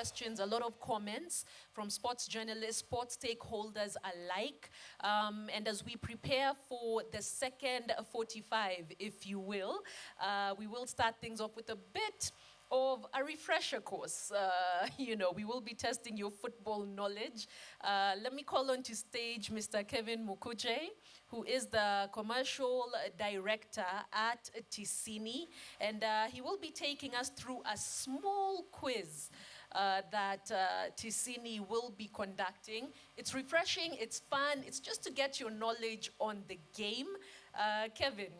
questions, a lot of comments from sports journalists, sports stakeholders alike. And as we prepare for the second 45, if you will, we will start things off with a bit of a refresher course. We will be testing your football knowledge. Let me call on to stage Mr. Kevin Mukuje, who is the commercial director at Tisini, and he will be taking us through a small quiz that Tisini will be conducting. It's refreshing, it's fun, it's just to get your knowledge on the game. Kevin,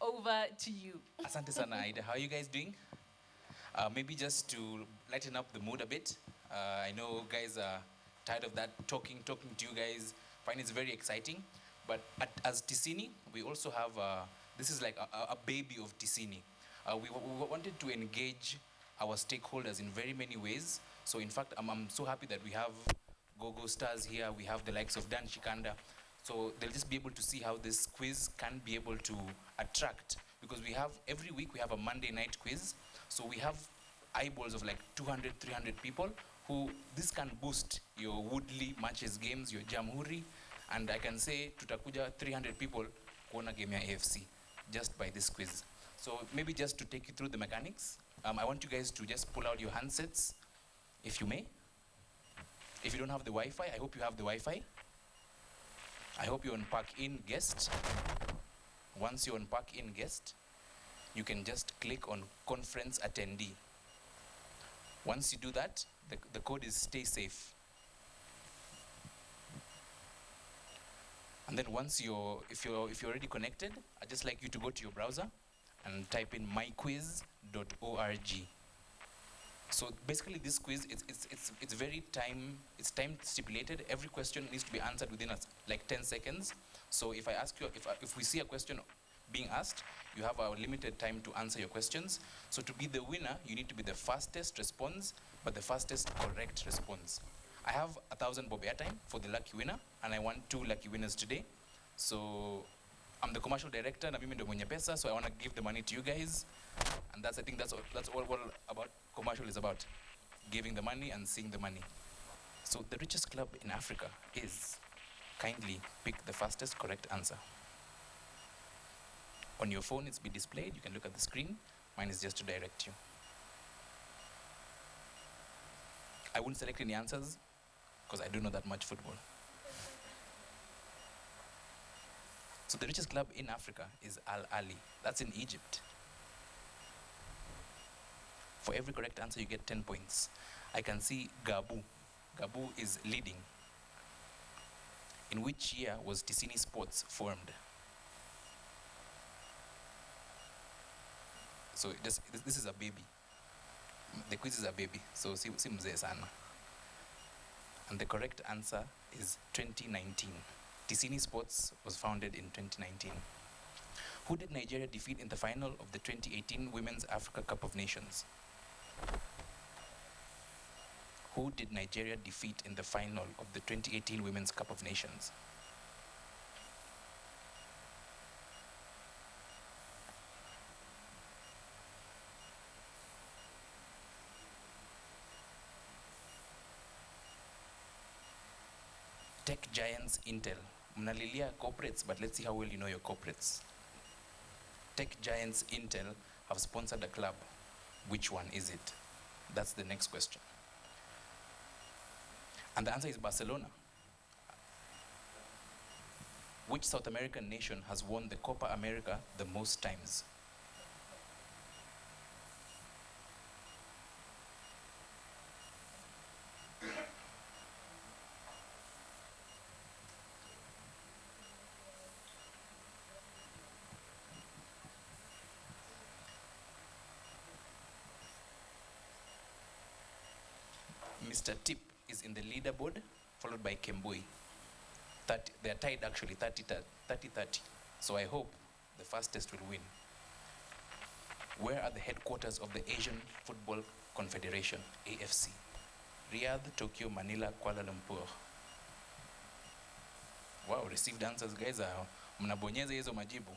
over to you. Asante sana, Aida. How are you guys doing? Maybe just to lighten up the mood a bit. I know guys are tired of that talking to you guys. Find it's very exciting. But as Tisini, we also have, this is like a baby of Tisini. We wanted to engage our stakeholders in very many ways. So in fact, I'm so happy that we have Go-Go stars here. We have the likes of Dan Shikanda. So they'll just be able to see how this quiz can be able to attract. Because every week we have a Monday night quiz. So we have eyeballs of like 200, 300 people who this can boost your Woodley matches games, your Jamhuri, and I can say tutakuja 300 people kuona game ya AFC just by this quiz. So maybe just to take you through the mechanics, I want you guys to just pull out your handsets, if you may. If you don't have the Wi-Fi, I hope you have the Wi-Fi. I hope you unpack in guest. Once you unpack in guest, you can just click on conference attendee. Once you do that, the code is stay safe. And then once if you're already connected, I'd just like you to go to your browser and type in myquiz.org. So basically this quiz, it's very time stipulated. Every question needs to be answered within like 10 seconds. So if I ask you, if we see a question being asked, you have a limited time to answer your questions. So to be the winner, you need to be the fastest response, but the fastest correct response. I have 1,000 bob airtime for the lucky winner, and I want 2 lucky winners today. So I'm the commercial director, na mimi ndo mwenye pesa, so I want to give the money to you guys. And I think that's all about commercial is about, giving the money and seeing the money. So the richest club in Africa is, kindly pick the fastest correct answer. On your phone, it's be displayed. You can look at the screen. Mine is just to direct you. I won't select any answers because I don't know that much football. So the richest club in Africa is Al Ahly. That's in Egypt. For every correct answer, you get 10 points. I can see Gabu. Gabu is leading. In which year was Tisini Sports formed? So this is a baby. The quiz is a baby, so si mzee sana. And the correct answer is 2019. Tisini Sports was founded in 2019. Who did Nigeria defeat in the final of the 2018 Women's Africa Cup of Nations? Who did Nigeria defeat in the final of the 2018 Women's Cup of Nations? Tech giants Intel. Mnalilia corporates, but let's see how well you know your corporates. Tech giants Intel have sponsored a club. Which one is it? That's the next question. And the answer is Barcelona. Which South American nation has won the Copa America the most times? Mr. Tip is in the leaderboard, followed by Kemboi. They're tied actually, 30-30. So I hope the fastest will win. Where are the headquarters of the Asian Football Confederation, AFC? Riyadh, Tokyo, Manila, Kuala Lumpur. Wow, received answers, guys. Mnabonyeza hizo majibu.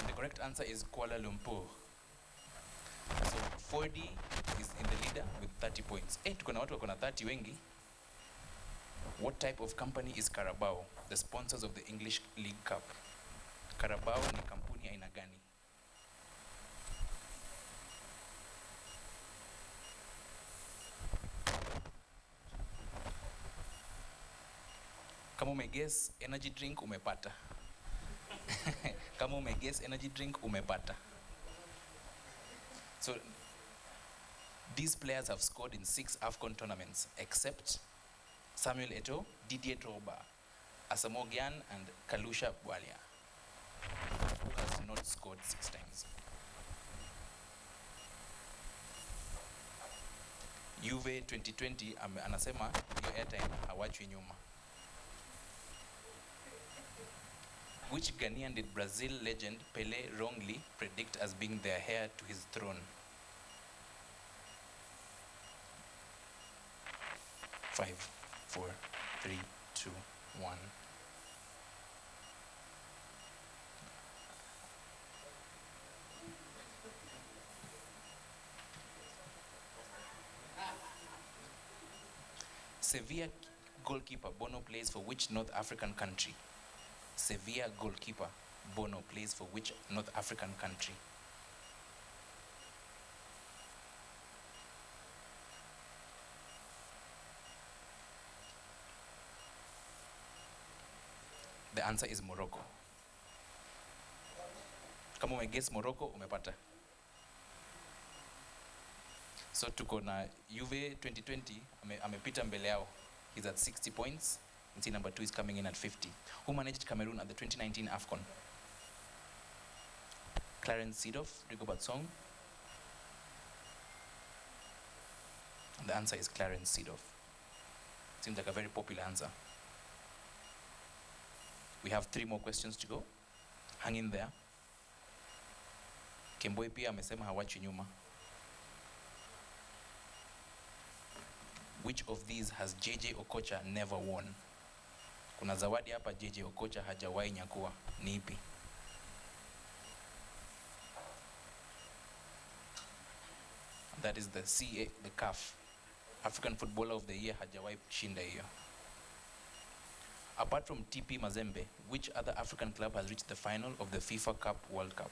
The correct answer is Kuala Lumpur. So 4D is in the leader with 30 points. Tuko na watu wako na 30 wengi. What type of company is Carabao, the sponsors of the English League Cup? Carabao ni kampuni aina gani? Kama umeguess energy drink umepata. Kama umeguess energy drink umepata. So these players have scored in 6 AFCON tournaments except Samuel Eto'o, Didier Drogba, Asamoah Gyan and Kalusha Bwalia, who has not scored 6 times. Juve 2020 anasema your airtime hawachwi nyuma. Which Ghanaian did Brazil legend Pele wrongly predict as being the heir to his throne? Five, 4, 3, 2, 1. Sevilla goalkeeper Bono plays for which North African country? Sevilla goalkeeper Bono plays for which North African country? The answer is Morocco. Kama umeguess Morocco, umepata. So tuko na Juve 2020, amepita mbele yao. He's at 60 points. And see number 2 is coming in at 50. Who managed Cameroon at the 2019 AFCON? Clarence Seedorf, Rigobert Song. And the answer is Clarence Seedorf. Seems like a very popular answer. We have 3 more questions to go. Hang in there. Kemboi pia amesema hawachi nyuma. Which of these has JJ Okocha never won? Kuna zawadi hapa JJ Okocha hajawahi nyakua. Ni ipi? That is the CAF African Footballer of the Year, hajawahi shinda hiyo. Apart from TP Mazembe, which other African club has reached the final of the FIFA Cup World Cup?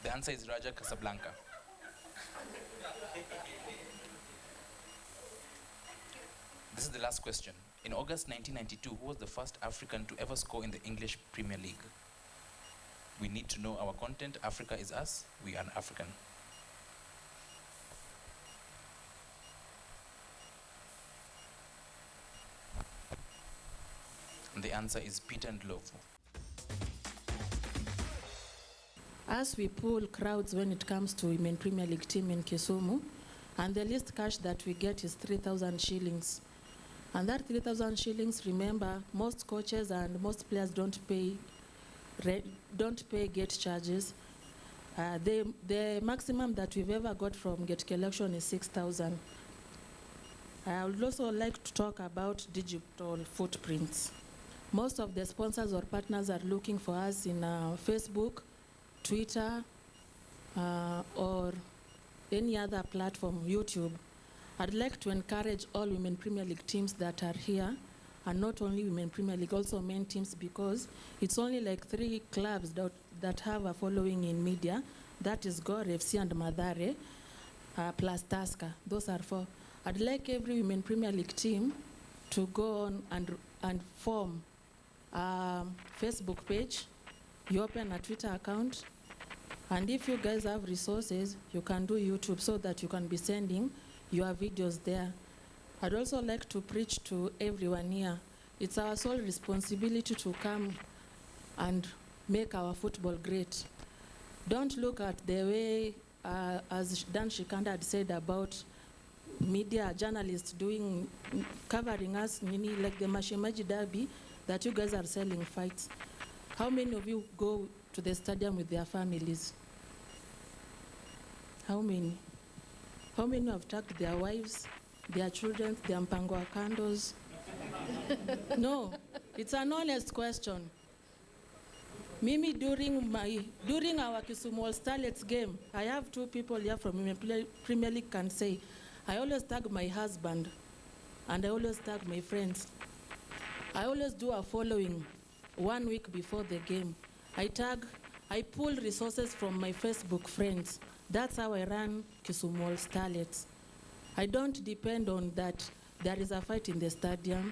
The answer is Raja Casablanca. This is the last question. In August 1992, who was the first African to ever score in the English Premier League? We need to know our content. Africa is us. We are African. And the answer is Peter Ndlovu. As we pull crowds when it comes to Women Premier League team in Kisumu, and the least cash that we get is 3,000 shillings. And that 3,000 shillings, remember, most coaches and most players don't pay gate charges. The maximum that we've ever got from gate collection is 6,000. I would also like to talk about digital footprints. Most of the sponsors or partners are looking for us in Facebook, Twitter, or any other platform, YouTube. I'd like to encourage all Women Premier League teams that are here, and not only Women Premier League, also men teams, because it's only like 3 clubs that have a following in media. That is Gor, FC and Mathare, plus Tusker. Those are 4. I'd like every Women Premier League team to go on and form a Facebook page. You open a Twitter account, and if you guys have resources, you can do YouTube so that you can be sending your videos there. I'd also like to preach to everyone here. It's our sole responsibility to come and make our football great. Don't look at the way, as Dan Shikanda had said about media journalists covering us, like the Mashimaji Derby, that you guys are selling fights. How many of you go to the stadium with their families? How many? How many have tagged their wives, their children, their mpango kandos. No, it's an honest question. Mimi, during our Kisumu All Starlets game, I have two people here from Premier League can say, I always tag my husband and I always tag my friends. I always do a following 1 week before the game. I pull resources from my Facebook friends. That's how I run Kisumu All Starlets. I don't depend on that there is a fight in the stadium.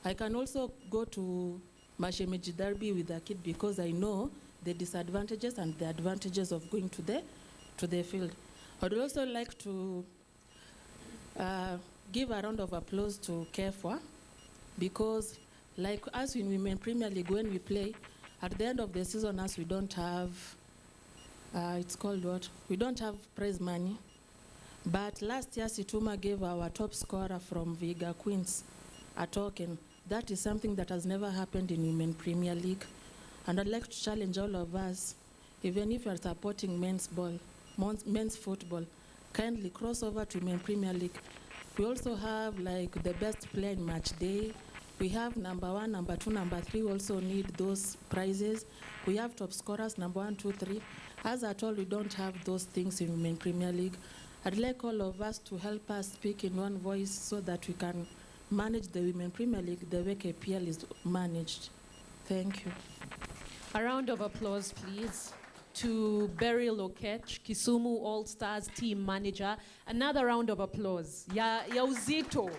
I can also go to Mashemeji Derby with a kid because I know the disadvantages and the advantages of going to the field. I'd also like to give a round of applause to Kefwa because like us in Women Premier League, when we play, at the end of the season, as we don't have, it's called what? We don't have prize money. But last year, Situma gave our top scorer from Viga Queens a token. That is something that has never happened in Women Premier League. And I'd like to challenge all of us, even if you're supporting men's football, kindly cross over to Women Premier League. We also have like the best player in match day. We have number 1, number 2, number 3 also need those prizes. We have top scorers, number 1, 2, 3. As at all, we don't have those things in Women Premier League. I'd like all of us to help us speak in one voice so that we can manage the Women Premier League the way KPL is managed. Thank you. A round of applause, please, to Beryl Okech, Kisumu All-Stars team manager. Another round of applause. Ya uzito.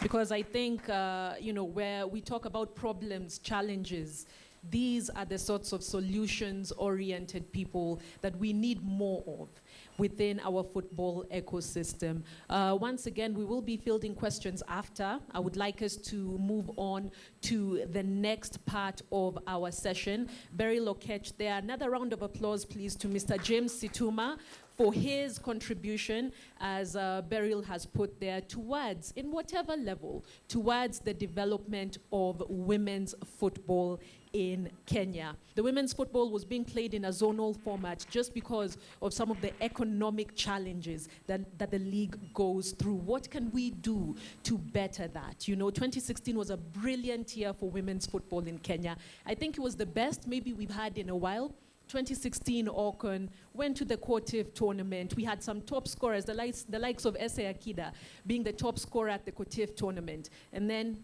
Because I think, where we talk about problems, challenges, these are the sorts of solutions-oriented people that we need more of within our football ecosystem. Once again, we will be fielding questions after. I would like us to move on to the next part of our session. Beryl Okech there. Another round of applause, please, to Mr. James Situma for his contribution, as Beryl has put there, towards, in whatever level, towards the development of women's football in Kenya. The women's football was being played in a zonal format just because of some of the economic challenges that the league goes through. What can we do to better that? 2016 was a brilliant year for women's football in Kenya. I think it was the best maybe we've had in a while. 2016, Auckland went to the Kotif tournament. We had some top scorers, the likes of Ese Akida being the top scorer at the Kotif tournament. And then,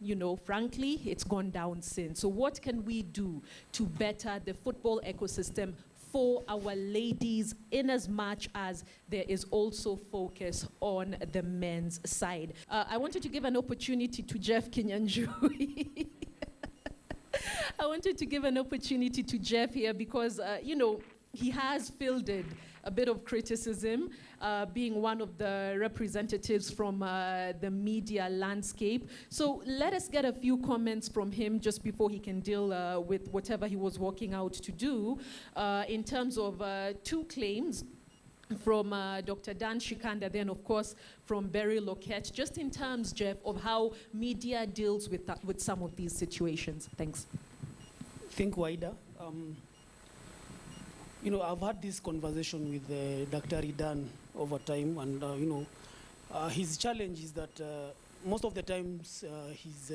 frankly, it's gone down since. So what can we do to better the football ecosystem for our ladies, in as much as there is also focus on the men's side? I wanted to give an opportunity to Jeff Kinyanjui. I wanted to give an opportunity to Jeff here because, he has fielded a bit of criticism, being one of the representatives from the media landscape. So let us get a few comments from him just before he can deal with whatever he was walking out to do in terms of 2 claims from Dr. Dan Shikanda, then of course from Beryl Okech, just in terms, Jeff, of how media deals with some of these situations. Thanks. Think wider. I've had this conversation with Dr. Dan over time, and his challenge is that most of the times he's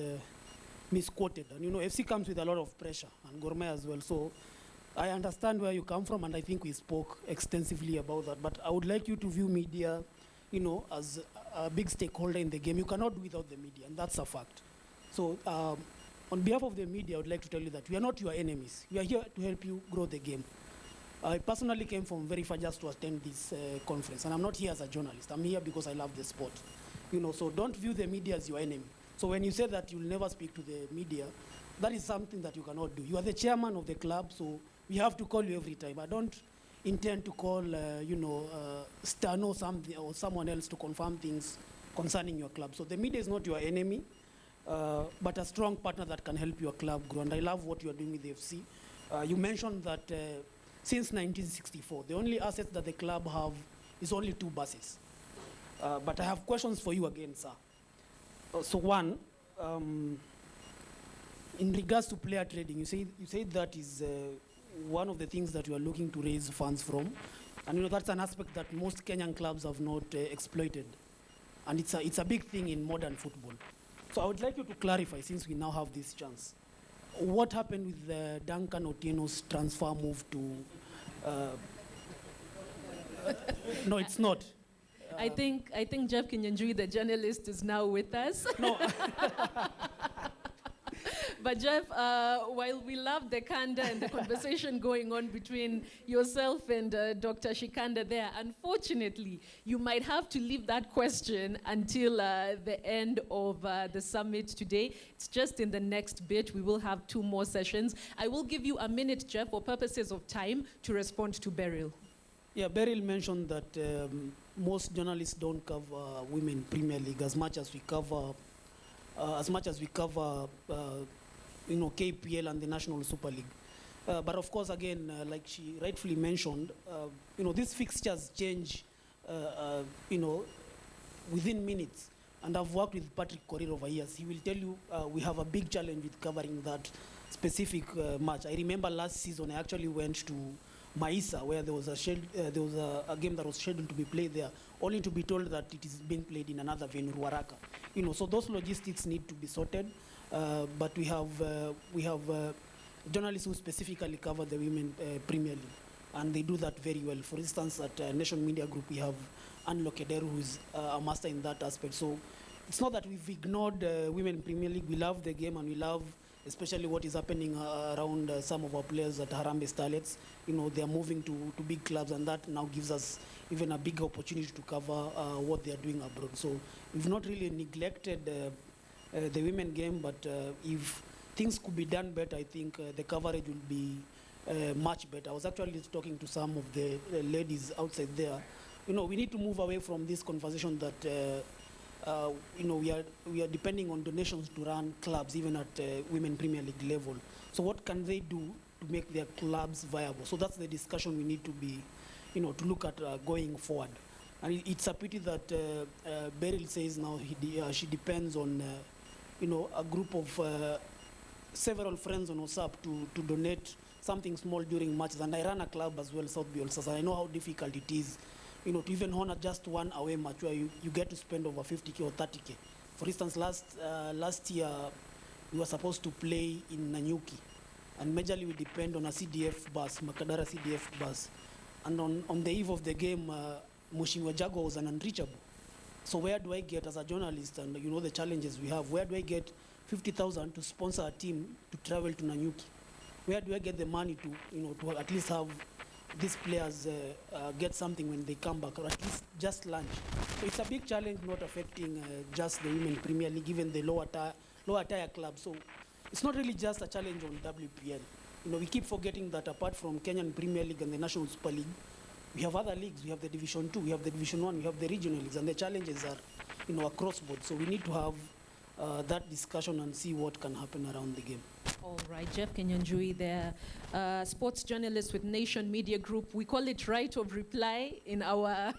misquoted. And FC comes with a lot of pressure, and Gourmet as well. So I understand where you come from, and I think we spoke extensively about that. But I would like you to view media, as a big stakeholder in the game. You cannot do without the media, and that's a fact. So on behalf of the media, I would like to tell you that we are not your enemies. We are here to help you grow the game. I personally came from very far just to attend this conference, and I'm not here as a journalist. I'm here because I love the sport. So don't view the media as your enemy. So when you say that you'll never speak to the media, that is something that you cannot do. You are the chairman of the club, so we have to call you every time. I don't intend to call, Stano or someone else to confirm things concerning your club. So the media is not your enemy, but a strong partner that can help your club grow. And I love what you are doing with the FC. You mentioned that since 1964, the only assets that the club have is only 2 buses. But I have questions for you again, sir. So one, in regards to player trading, you say that is one of the things that you are looking to raise funds from. And that's an aspect that most Kenyan clubs have not exploited. And it's a big thing in modern football. So I would like you to clarify, since we now have this chance, what happened with Duncan Otieno's transfer move to... no, it's not. I think Jeff Kinyanjui, the journalist, is now with us. No. But Jeff, while we love the candor and the conversation going on between yourself and Dr. Shikanda there, unfortunately, you might have to leave that question until the end of the summit today. It's just in the next bit. We will have 2 more sessions. I will give you a minute, Jeff, for purposes of time, to respond to Beryl. Yeah, Beryl mentioned that most journalists don't cover Women Premier League as much as we cover KPL and the National Super League. But of course, again, like she rightfully mentioned, these fixtures change, within minutes. And I've worked with Patrick Korir over years. He will tell you we have a big challenge with covering that specific match. I remember last season I actually went to Maisa, where there was a game that was scheduled to be played there, only to be told that it is being played in another venue, Ruaraka. So those logistics need to be sorted. But we have journalists who specifically cover the Women Premier League, and they do that very well. For instance, at Nation Media Group, we have Anne Lokederu, who is a master in that aspect. So it's not that we've ignored Women Premier League. We love the game, and we love especially what is happening around some of our players at Harambee Starlets. They are moving to big clubs, and that now gives us even a big opportunity to cover what they are doing abroad. So we've not really neglected the women game, but if things could be done better, I think the coverage will be much better. I was actually talking to some of the ladies outside there. We need to move away from this conversation that we are depending on donations to run clubs, even at Women Premier League level. So what can they do to make their clubs viable? So that's the discussion we need to be, to look at going forward. And it's a pity that Beryl says now she depends on, a group of several friends on WhatsApp to donate something small during matches. And I run a club as well, South All-Stars, and I know how difficult it is, to even honor just one away match where you get to spend over 50K or 30K. For instance, last year, we were supposed to play in Nanyuki, and majorly we depend on a CDF bus, Makadara CDF bus. And on the eve of the game, Mheshimiwa Jago was an unreachable. So where do I get, as a journalist, and the challenges we have, where do I get 50,000 to sponsor a team to travel to Nanyuki? Where do I get the money to at least have these players get something when they come back, or at least just lunch? So it's a big challenge, not affecting just the Women Premier League, even the lower tier clubs. So it's not really just a challenge on WPL. We keep forgetting that apart from Kenyan Premier League and the National Super League, we have other leagues. We have the Division 2, we have the Division 1, we have the regional leagues, and the challenges are, across board. So we need to have that discussion and see what can happen around the game. All right, Jeff Kinyanjui there, sports journalist with Nation Media Group. We call it right of reply in our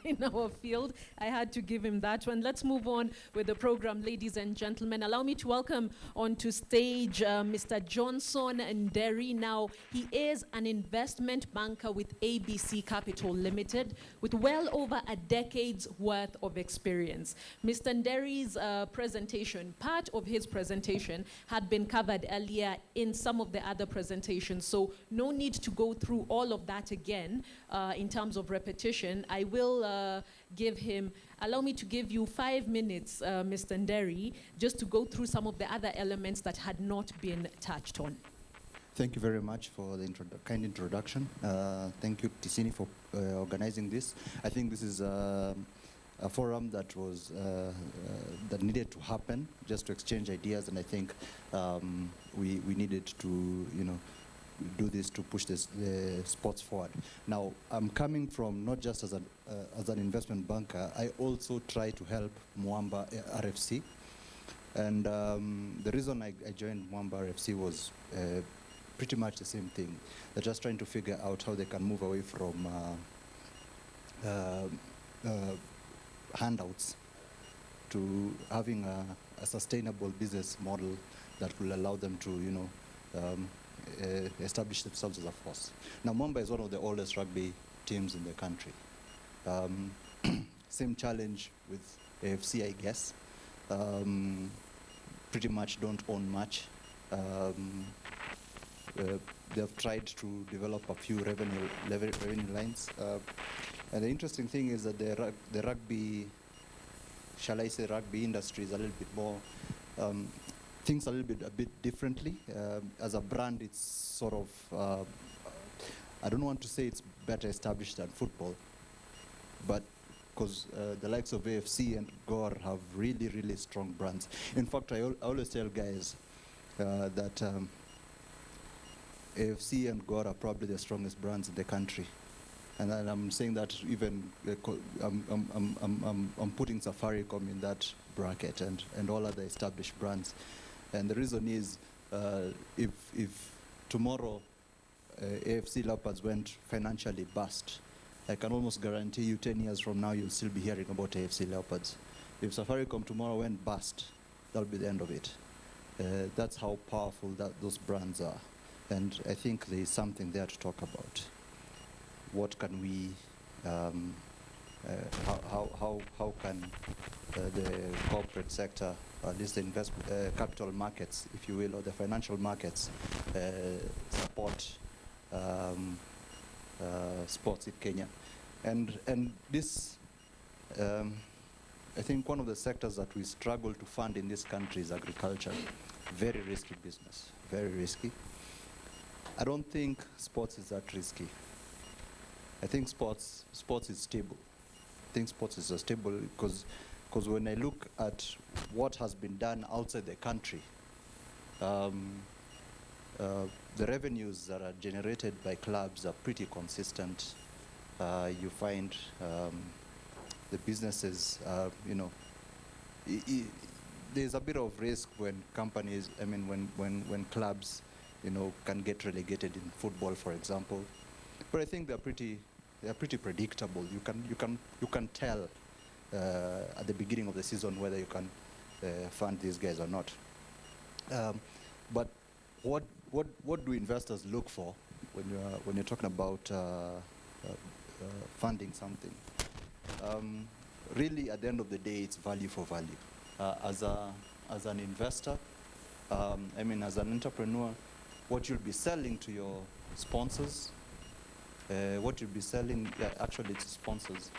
field. I had to give him that one. Let's move on with the program, ladies and gentlemen. Allow me to welcome onto stage Mr. Johnson Nderi. Now, he is an investment banker with ABC Capital Limited with well over a decade's worth of experience. Mr. Nderi's presentation, part of his presentation, had been covered earlier in some of the other presentations, so no need to go through all of that again in terms of repetition. I will give him, allow me to give you 5 minutes, Mr. Nderi, just to go through some of the other elements that had not been touched on. Thank you very much for the kind introduction. Thank you, Tisini, for organizing this. I think this is a forum that was that needed to happen, just to exchange ideas, and I think we needed to do this to push the sports forward. Now, I'm coming from not just as an investment banker. I also try to help Mwamba RFC, and the reason I joined Mwamba RFC was pretty much the same thing. They're just trying to figure out how they can move away from handouts to having a sustainable business model that will allow them to, establish themselves as a force. Now, Mwamba is one of the oldest rugby teams in the country. Same challenge with AFC, I guess. Pretty much don't own much. They've tried to develop a few revenue lines. And the interesting thing is that the rugby, shall I say, rugby industry is a little bit more, thinks a bit differently. As a brand, it's sort of, I don't want to say it's better established than football, but because the likes of AFC and Gore have really, really strong brands. In fact, I always tell guys that AFC and Gore are probably the strongest brands in the country. And I'm saying that even, I'm putting Safaricom in that bracket and all other established brands. And the reason is, if tomorrow AFC Leopards went financially bust, I can almost guarantee you 10 years from now you'll still be hearing about AFC Leopards. If Safaricom tomorrow went bust, that'll be the end of it. That's how powerful those brands are. And I think there's something there to talk about. What can we, how can the corporate sector, or at least the capital markets, if you will, or the financial markets, support sports in Kenya? And this, I think one of the sectors that we struggle to fund in this country is agriculture. Very risky business, very risky. I don't think sports is that risky. I think sports is stable. I think sports is stable because when I look at what has been done outside the country, the revenues that are generated by clubs are pretty consistent. You find the businesses, there's a bit of risk when companies, when clubs, can get relegated in football, for example. But I think they're pretty predictable. You can tell at the beginning of the season whether you can fund these guys or not. But what do investors look for when you're talking about funding something? Really, at the end of the day, it's value for value. As an investor, as an entrepreneur, what you'll be selling to your sponsors, what you'll be selling, actually to sponsors,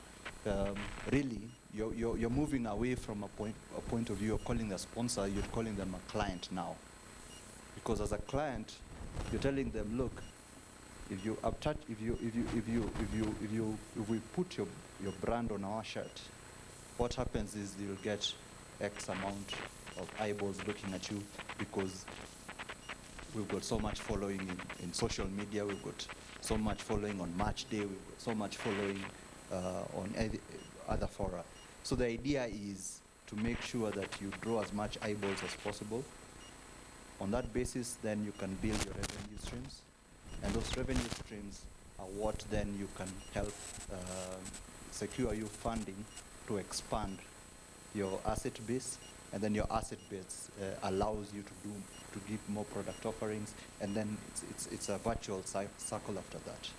really, you're moving away from a point of view of calling the sponsor, you're calling them a client now. Because as a client, you're telling them, look, if we put your brand on our shirt, what happens is you'll get X amount of eyeballs looking at you because we've got so much following in social media, we've got so much following on match day, we've got so much following on other fora. So the idea is to make sure that you draw as much eyeballs as possible. On that basis, then you can build your revenue streams. And those revenue streams are what then you can help secure you funding to expand your asset base. And then your asset base allows you to give more product offerings, and then it's a virtual circle after that.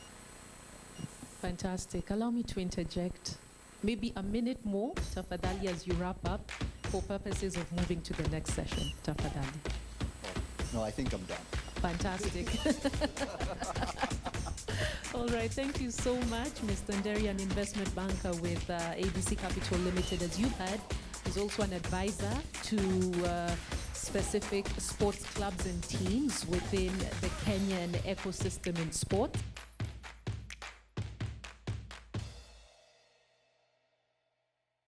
Fantastic. Allow me to interject. Maybe a minute more, Tafadhali, as you wrap up, for purposes of moving to the next session. Tafadhali. No, I think I'm done. Fantastic. All right, thank you so much, Mr. Nderi, an investment banker with ABC Capital Limited. As you heard, he's also an advisor to specific sports clubs and teams within the Kenyan ecosystem in sport.